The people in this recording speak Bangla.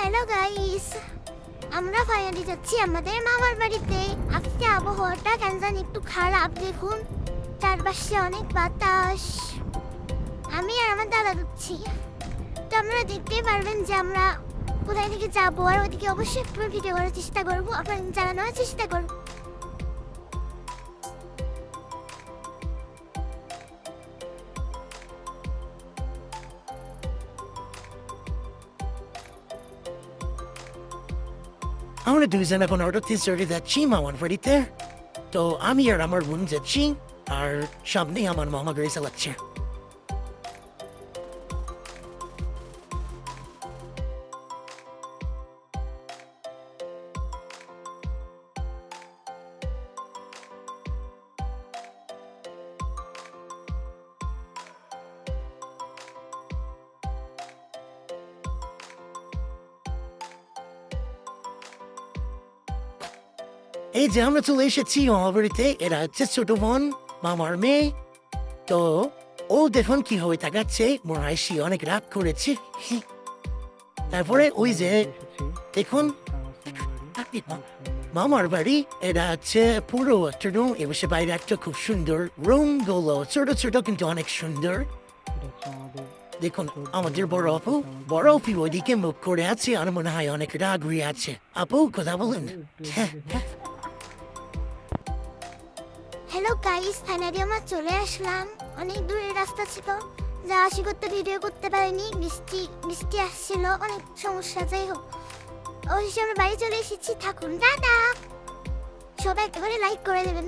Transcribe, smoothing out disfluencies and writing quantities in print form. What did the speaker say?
হ্যালো গাইস, আমরা ফাইনালি যাচ্ছি আমাদের মামার বাড়িতে। আজকে আবহাওয়াটা কেন জানি একটু খারাপ, দেখুন চারপাশে অনেক বাতাস। আমি আর আমার দাদা যাচ্ছি, তো আপনারা দেখতেই পারবেন যে আমরা কোথায় থেকে যাবো, আর ওইদিকে অবশ্যই একটু ভিডিও করার চেষ্টা করবো, আপনাদের জানানোর চেষ্টা করবো। আমরা দুইজন এখন অটোতে চড়ে যাচ্ছি মামার বাড়িতে। তো আমি আর আমার বোন যাচ্ছি, আর সামনেই আমার মামা গাড়ি চালাচ্ছে। এই যে আমরা চলে এসেছি মামার বাড়িতে। এরা হচ্ছে ছোট বোন, মামার মেয়ে। তো ও দেখুন কি হয়ে তাকাচ্ছে, মনে হয় সে অনেক রাগ করেছে। তারপরে ওই যে দেখুন মামার বাড়ি, এটা হচ্ছে পুরো একটা রুম, এবসে বাইরে একটা খুব সুন্দর রুম গুলো ছোট ছোট কিন্তু অনেক সুন্দর। দেখুন আমাদের বড় আপু ওইদিকে মুখ করে আছে, আর মনে হয় অনেক রাগ হয়ে আছে। আপু কথা বলেন। হ্যালো গাইস, ফাইনালি আমরা চলে আসলাম। অনেক দূরের রাস্তা ছিল, যা আসি করতে ভিডিও করতে পারিনি, বৃষ্টি আসছিল, অনেক সমস্যা। যাই হোক, অবশ্যই আমরা বাড়ি চলে এসেছি। থাকুন, দাদা সবাই একেবারে লাইক করে দেবেন।